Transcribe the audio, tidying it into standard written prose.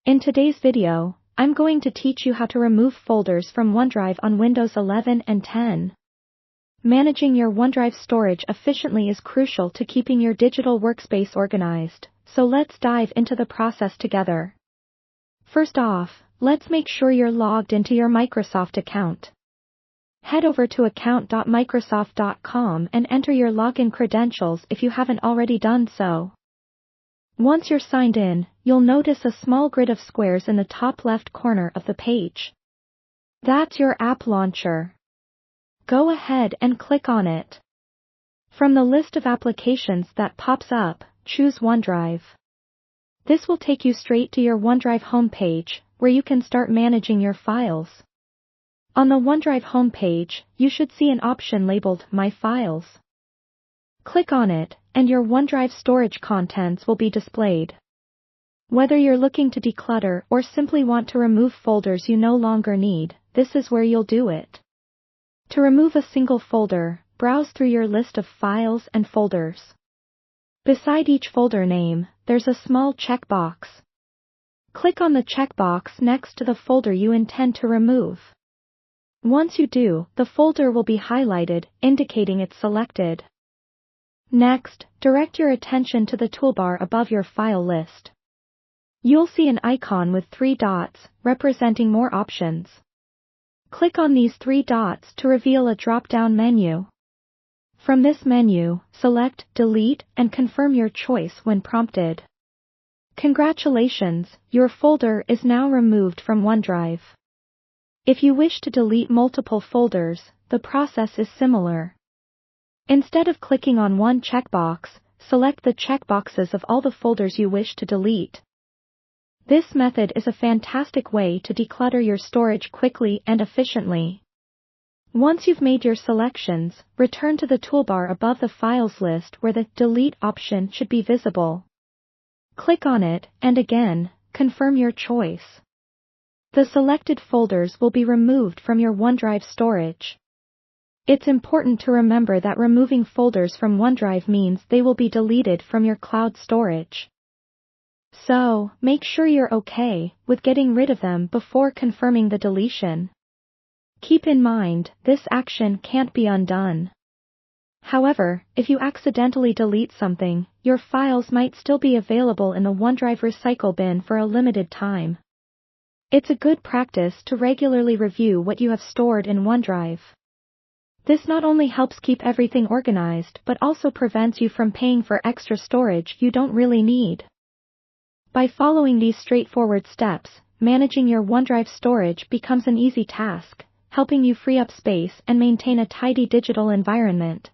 In today's video, I'm going to teach you how to remove folders from OneDrive on Windows 11 and 10. Managing your OneDrive storage efficiently is crucial to keeping your digital workspace organized, so let's dive into the process together. First off, let's make sure you're logged into your Microsoft account. Head over to account.microsoft.com and enter your login credentials if you haven't already done so. Once you're signed in, you'll notice a small grid of squares in the top left corner of the page. That's your app launcher. Go ahead and click on it. From the list of applications that pops up, choose OneDrive. This will take you straight to your OneDrive homepage, where you can start managing your files. On the OneDrive homepage, you should see an option labeled My Files. Click on it, and your OneDrive storage contents will be displayed. Whether you're looking to declutter or simply want to remove folders you no longer need, this is where you'll do it. To remove a single folder, browse through your list of files and folders. Beside each folder name, there's a small checkbox. Click on the checkbox next to the folder you intend to remove. Once you do, the folder will be highlighted, indicating it's selected. Next, direct your attention to the toolbar above your file list. You'll see an icon with 3 dots, representing more options. Click on these 3 dots to reveal a drop-down menu. From this menu, select Delete and confirm your choice when prompted. Congratulations, your folder is now removed from OneDrive. If you wish to delete multiple folders, the process is similar. Instead of clicking on one checkbox, select the checkboxes of all the folders you wish to delete. This method is a fantastic way to declutter your storage quickly and efficiently. Once you've made your selections, return to the toolbar above the files list where the Delete option should be visible. Click on it, and again, confirm your choice. The selected folders will be removed from your OneDrive storage. It's important to remember that removing folders from OneDrive means they will be deleted from your cloud storage. So, make sure you're okay with getting rid of them before confirming the deletion. Keep in mind, this action can't be undone. However, if you accidentally delete something, your files might still be available in the OneDrive recycle bin for a limited time. It's a good practice to regularly review what you have stored in OneDrive. This not only helps keep everything organized but also prevents you from paying for extra storage you don't really need. By following these straightforward steps, managing your OneDrive storage becomes an easy task, helping you free up space and maintain a tidy digital environment.